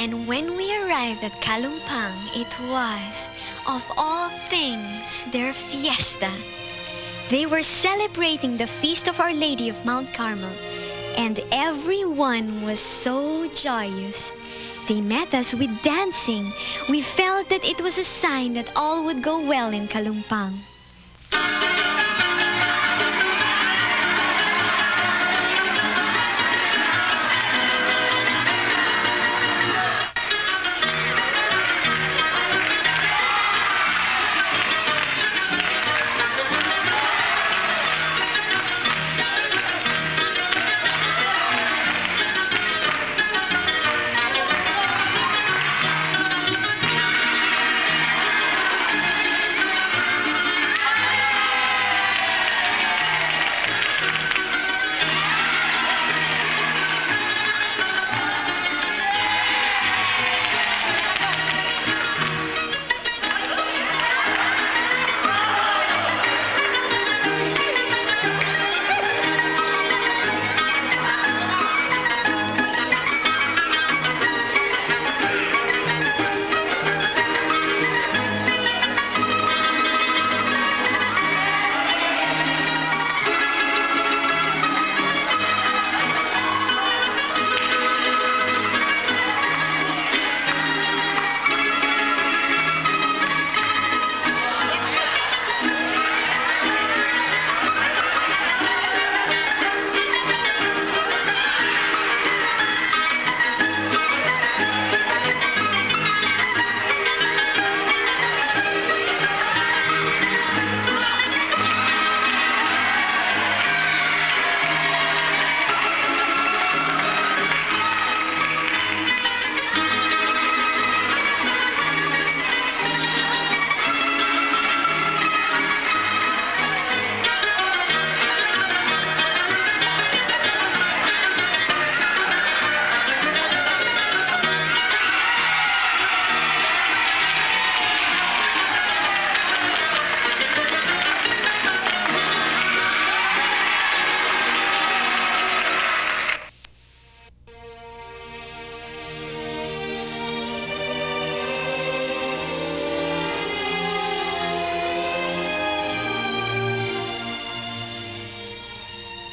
And when we arrived at Calumpang, it was, of all things, their fiesta. They were celebrating the feast of Our Lady of Mount Carmel, and everyone was so joyous. They met us with dancing. We felt that it was a sign that all would go well in Calumpang.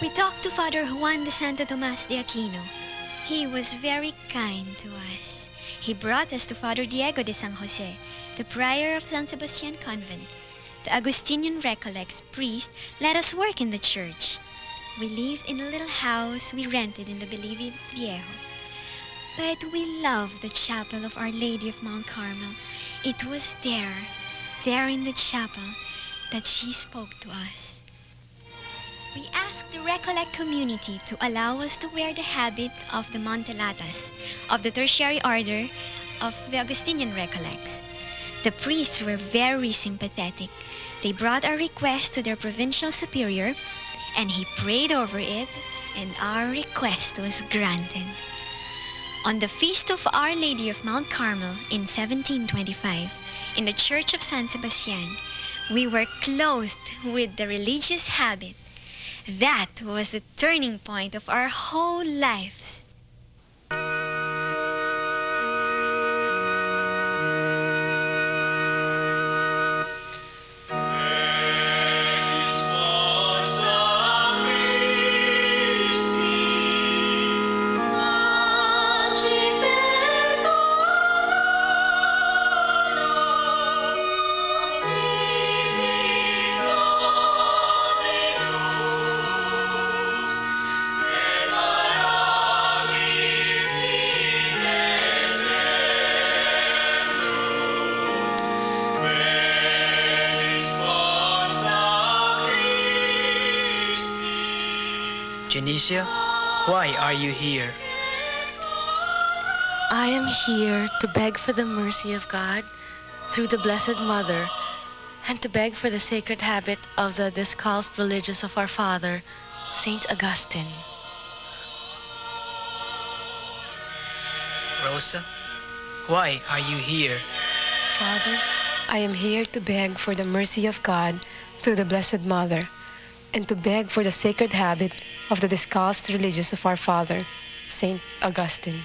We talked to Father Juan de Santo Tomas de Aquino. He was very kind to us. He brought us to Father Diego de San Jose, the prior of San Sebastian convent. The Augustinian recollects priest let us work in the church. We lived in a little house we rented in the beloved Viejo. But we loved the chapel of Our Lady of Mount Carmel. It was there in the chapel, that she spoke to us. We asked the Recollect community to allow us to wear the habit of the Mantelatas, of the tertiary order of the Augustinian Recollects. The priests were very sympathetic. They brought our request to their provincial superior, and he prayed over it, and our request was granted. On the feast of Our Lady of Mount Carmel in 1725, in the Church of San Sebastian, we were clothed with the religious habit. That was the turning point of our whole lives. Dionisia, why are you here? I am here to beg for the mercy of God through the Blessed Mother, and to beg for the sacred habit of the discalced religious of our Father, Saint Augustine. Rosa, why are you here? Father, I am here to beg for the mercy of God through the Blessed Mother, and to beg for the sacred habit of the discalced religious of our Father, Saint Augustine.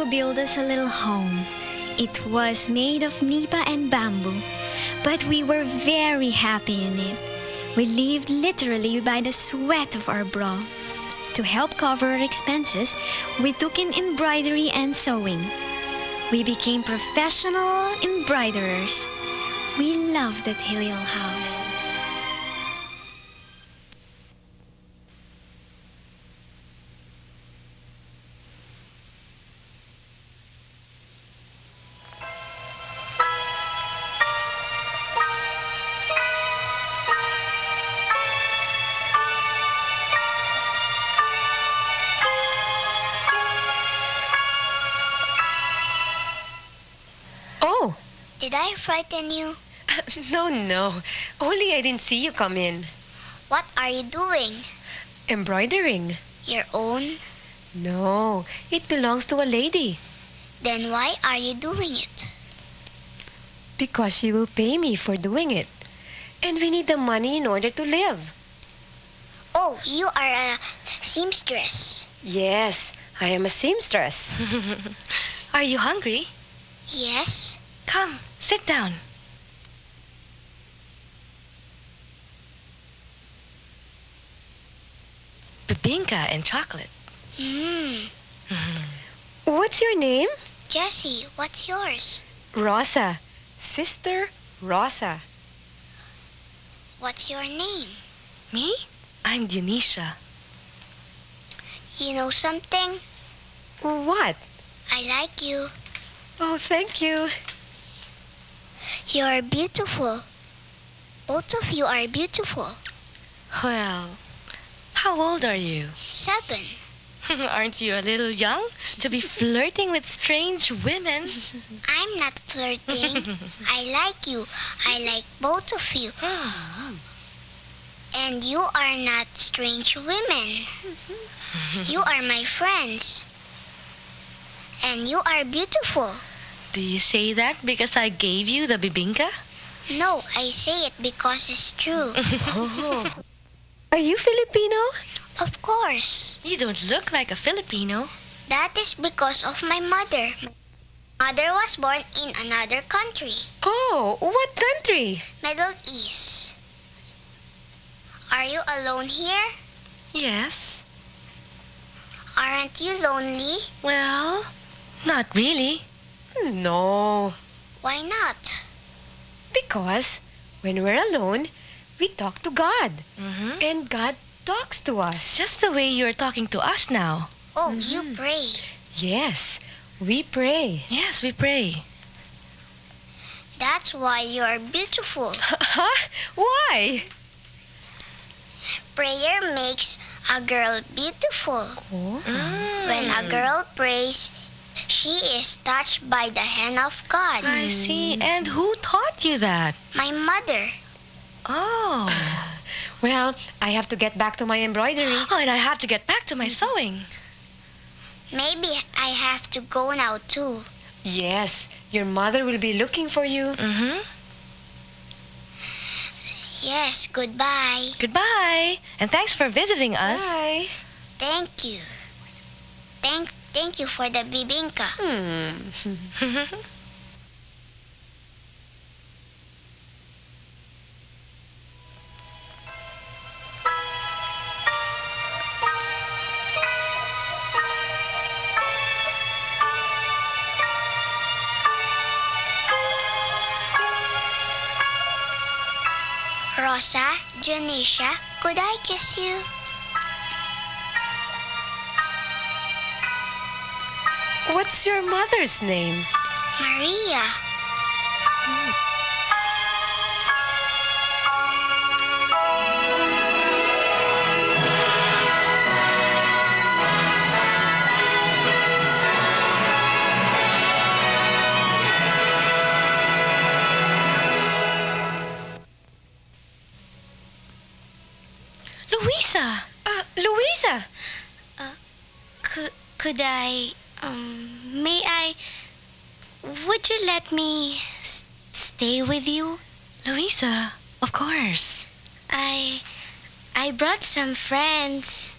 to build us a little home. It was made of nipa and bamboo, but we were very happy in it. We lived literally by the sweat of our brow. To help cover our expenses, we took in embroidery and sewing. We became professional embroiderers. We loved that filial house. Oh, Did I frighten you? no. Only I didn't see you come in. What are you doing? Embroidering? Your own? No, it belongs to a lady. Then why are you doing it? Because she will pay me for doing it. And we need the money in order to live. Oh, you are a seamstress. Yes, I am a seamstress. Are you hungry? Yes? Come, sit down. Bibingka and chocolate. What's your name? Jessie, what's yours? Rosa. Sister Rosa. What's your name? Me? I'm Dionisia. You know something? What? I like you. Oh, thank you. You are beautiful. Both of you are beautiful. Well, how old are you? 7. Aren't you a little young to be flirting with strange women? I'm not flirting. I like you. I like both of you. And you are not strange women. You are my friends. And you are beautiful. Do you say that because I gave you the bibingka? No, I say it because it's true. Are you Filipino? Of course. You don't look like a Filipino. That is because of my mother. My mother was born in another country, Oh, what country? Middle East. Are you alone here? Yes. Aren't you lonely? Well, not really. No, Why not? because when we're alone, we talk to God. Mm-hmm. And God talks to us. Just the way you're talking to us now. Oh, you pray. Yes, we pray. Yes, we pray. That's why you are beautiful. Huh? Why? Prayer makes a girl beautiful. Oh. When a girl prays, she is touched by the hand of God. I see. And who taught you that? My mother. Oh. Well, I have to get back to my embroidery. Oh, and I have to get back to my sewing. Maybe I have to go now too. Yes, your mother will be looking for you. Mm-hmm. Yes, goodbye. Goodbye. And thanks for visiting us. Bye. Thank you. Thank you for the bibingka. Rosa, Dionisia, could I kiss you? What's your mother's name? Maria. Louisa. Louisa! Could I, may I, would you let me stay with you? Louisa, of course. I brought some friends.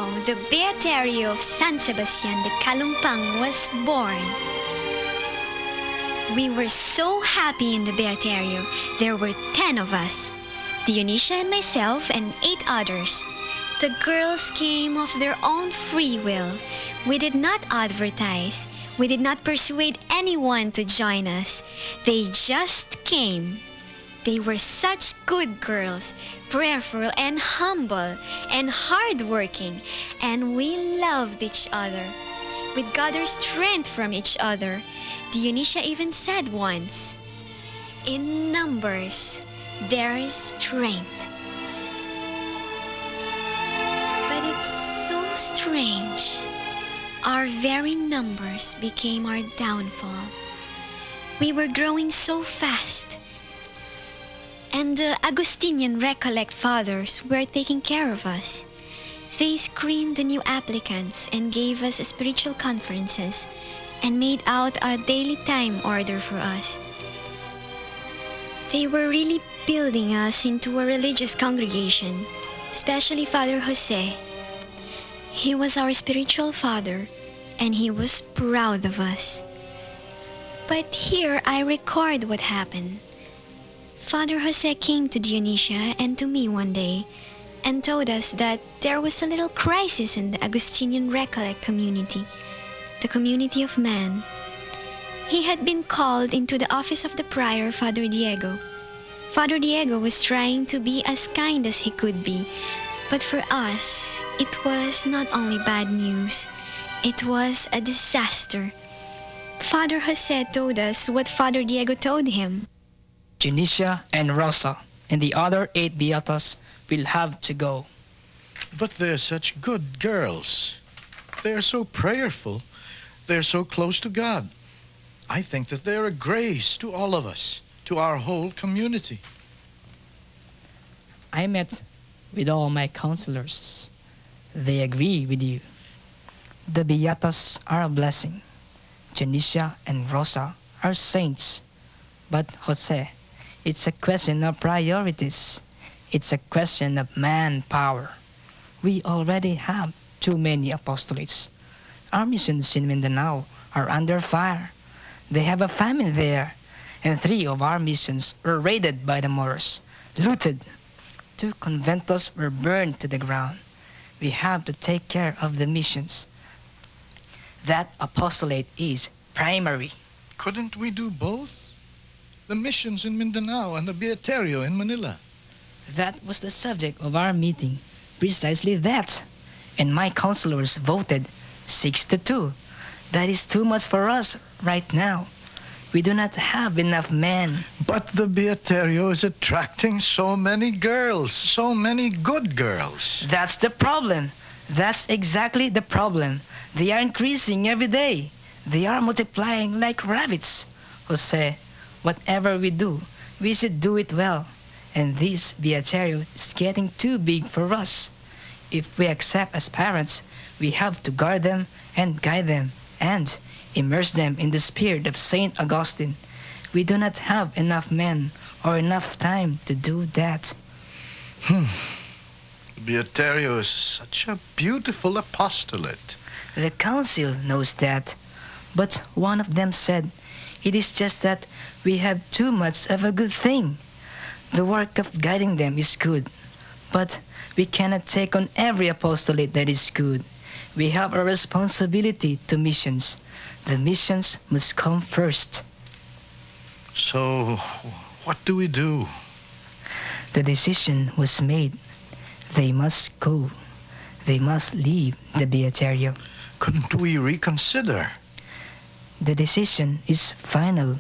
now the Beaterio of San Sebastian de Calumpang was born. We were so happy in the Beaterio. There were 10 of us, Dionisia and myself and 8 others. The girls came of their own free will. We did not advertise. We did not persuade anyone to join us. They just came. They were such good girls, prayerful and humble and hardworking, and we loved each other. We gathered strength from each other. Dionisia even said once, "In numbers, there is strength." But it's so strange. Our very numbers became our downfall. We were growing so fast. And the Augustinian RECOLLECT fathers were taking care of us. They screened the new applicants and gave us spiritual conferences and made out a daily time order for us. They were really building us into a religious congregation, especially Father Jose. He was our spiritual father, and he was proud of us. But here I record what happened. Father Jose came to Dionisia and to me one day and told us that there was a little crisis in the Augustinian RECOLLECT community, the community of man. He had been called into the office of the prior, Father Diego. Father Diego was trying to be as kind as he could be, but for us, it was not only bad news, it was a disaster. Father Jose told us what Father Diego told him. Dionisia and Rosa and the other 8 beatas will have to go. But they're such good girls. They're so prayerful. They're so close to God. I think that they're a grace to all of us, to our whole community. I met with all my counselors. They agree with you. The beatas are a blessing. Dionisia and Rosa are saints. But Jose, it's a question of priorities. It's a question of manpower. We already have too many apostolates. Our missions in Mindanao are under fire. They have a famine there, and 3 of our missions were raided by the Moors, looted. 2 conventos were burned to the ground. We have to take care of the missions. That apostolate is primary. Couldn't we do both? The missions in Mindanao and the Beaterio in Manila. That was the subject of our meeting, precisely that. And my counselors voted 6-2. That is too much for us right now. We do not have enough men. But the Beaterio is attracting so many girls, so many good girls. That's the problem. That's exactly the problem. They are increasing every day. They are multiplying like rabbits. Jose, whatever we do, we should do it well. And this Beaterio is getting too big for us. If we accept as parents, we have to guard them and guide them and immerse them in the spirit of Saint Augustine. We do not have enough men or enough time to do that. The Beaterio is such a beautiful apostolate. The council knows that. But one of them said, it is just that we have too much of a good thing. The work of guiding them is good, but we cannot take on every apostolate that is good. We have a responsibility to missions. The missions must come first. So, what do we do? The decision was made. They must go. They must leave the Beaterio. Couldn't we reconsider? The decision is final.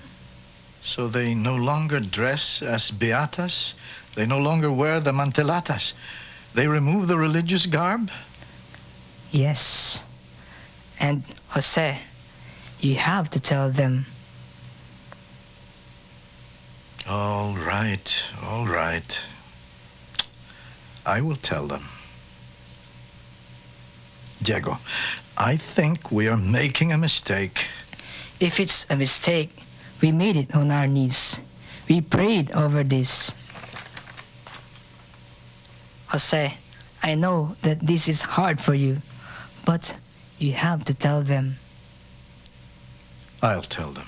So they no longer dress as beatas? They no longer wear the Mantelatas? They remove the religious garb? Yes. And Jose, you have to tell them. All right, all right. I will tell them. Diego, I think we are making a mistake. If it's a mistake, we made it on our knees. We prayed over this. Jose, I know that this is hard for you, but you have to tell them. I'll tell them.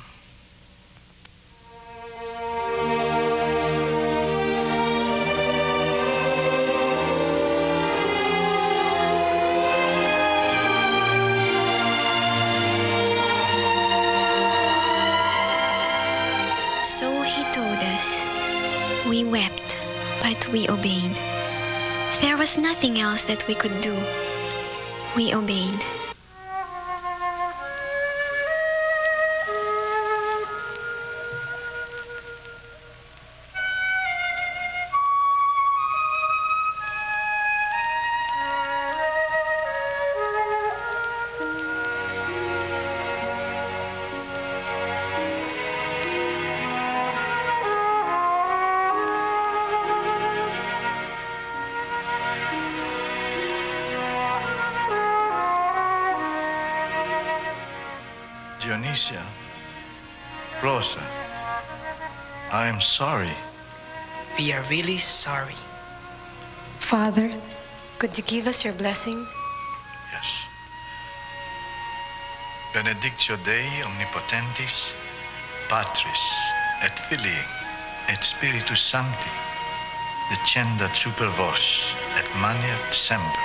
So he told us. We wept, but we obeyed. There was nothing else that we could do. We obeyed. Dionisia, Rosa, I am sorry. We are really sorry. Father, could you give us your blessing? Yes. Benedictio Dei omnipotentis, Patris et Filii et Spiritus Sancti, descendat super vos et maneat semper.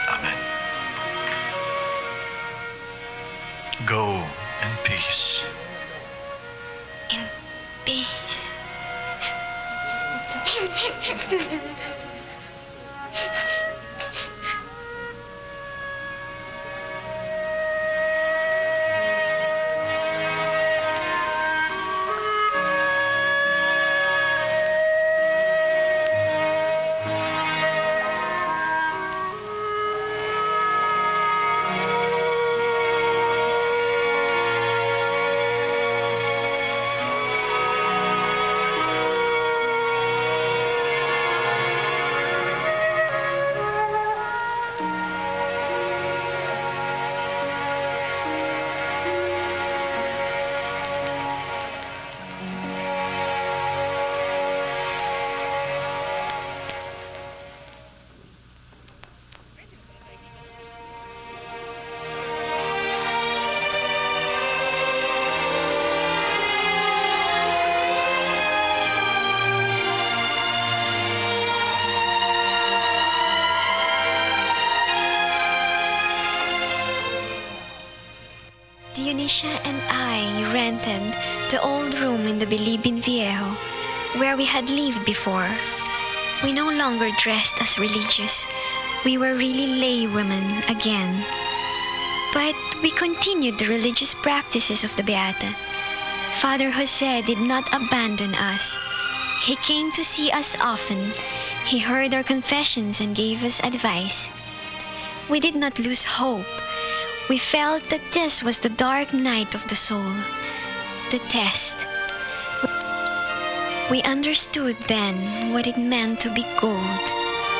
Amen. Go in peace. In peace. Dionisia and I rented the old room in the Bilibid Viejo, where we had lived before. We no longer dressed as religious. We were really lay women again. But we continued the religious practices of the Beata. Father Jose did not abandon us. He came to see us often. He heard our confessions and gave us advice. We did not lose hope. We felt that this was the dark night of the soul, the test. We understood then what it meant to be gold,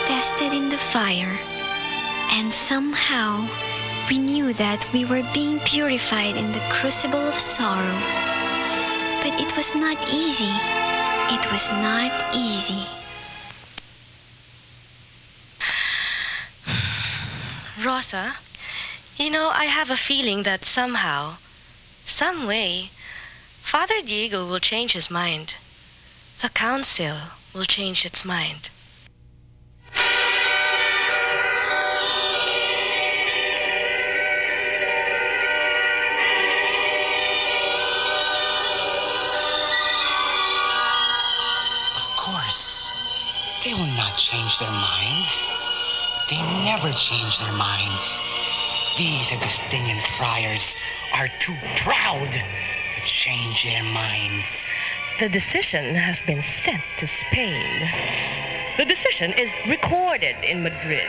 tested in the fire. And somehow, we knew that we were being purified in the crucible of sorrow. But it was not easy. It was not easy. Rosa, you know, I have a feeling that somehow, some way, Father Diego will change his mind. The council will change its mind. Of course, they will not change their minds. They never change their minds. These Augustinian friars are too proud to change their minds. The decision has been sent to Spain. The decision is recorded in Madrid.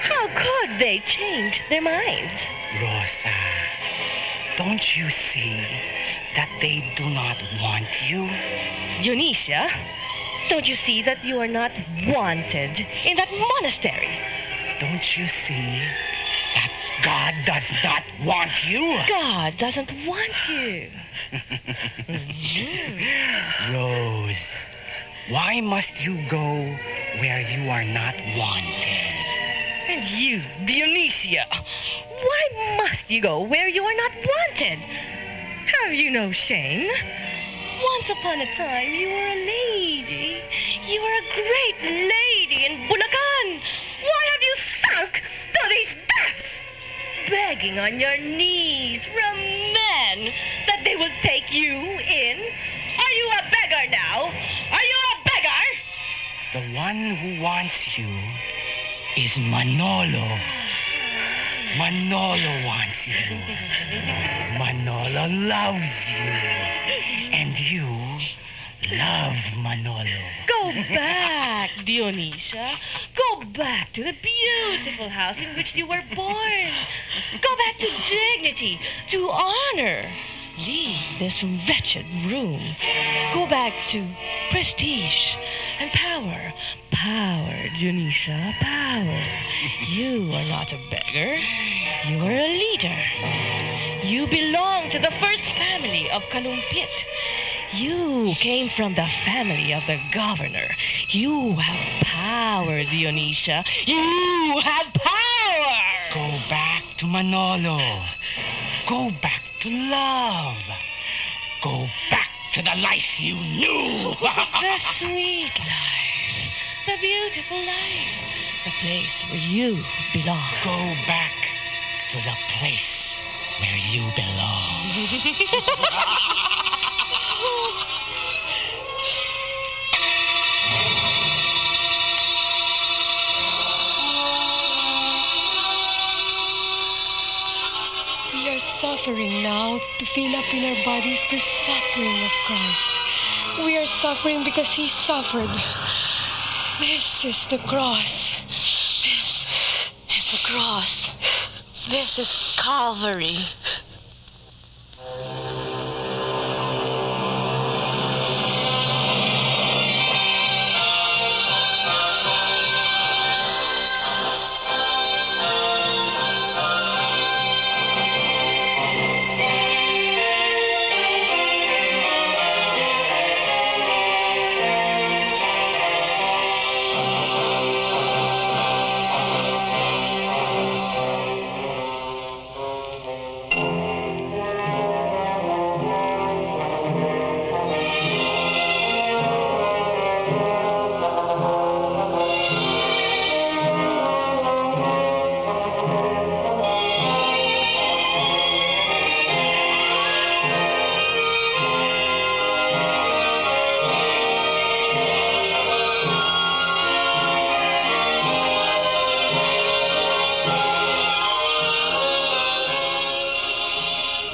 How could they change their minds? Rosa, don't you see that they do not want you? Dionisia, don't you see that you are not wanted in that monastery? Don't you see that God does not want you? God doesn't want you. Rose, Why must you go where you are not wanted? And you, Dionisia, why must you go where you are not wanted? Have you no shame? Once upon a time, you were a lady. You were a great lady in Bulacan. Why have you sunk to these depths? Begging on your knees from men that they will take you in? Are you a beggar now? Are you a beggar? The one who wants you is Manolo. Manolo wants you. Manolo loves you. And you love Manolo. Go back, Dionisia. Go back to the beautiful house in which you were born. Go back to dignity, to honor. Leave this wretched room. Go back to prestige and power. Power, Dionisia, power. You are not a beggar. You are a leader. You belong to the first family of Calumpit. You came from the family of the governor. You have power, Dionisia. You have power! Go back to Manolo. Go back to love. Go back to the life you knew. The sweet life. The beautiful life. The place where you belong. Go back to the place where you belong. We are suffering now to feel up in our bodies the suffering of Christ. We are suffering because he suffered. This is the cross. This is the cross. This is Calvary.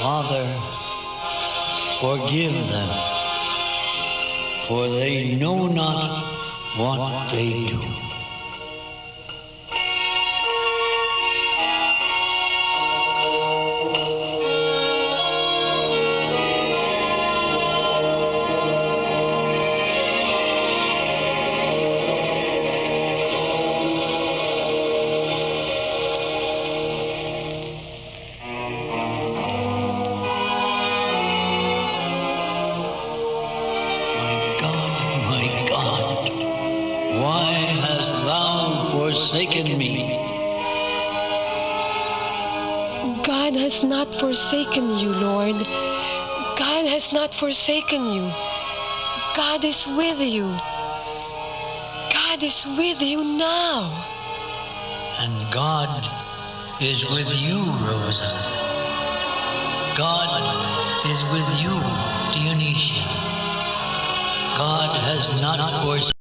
Father, forgive them, for they know not what they do. Forsaken me. God has not forsaken you, Lord. God has not forsaken you. God is with you. God is with you now. And God is with you, Rosa. God is with you, Dionisia. God has not forsaken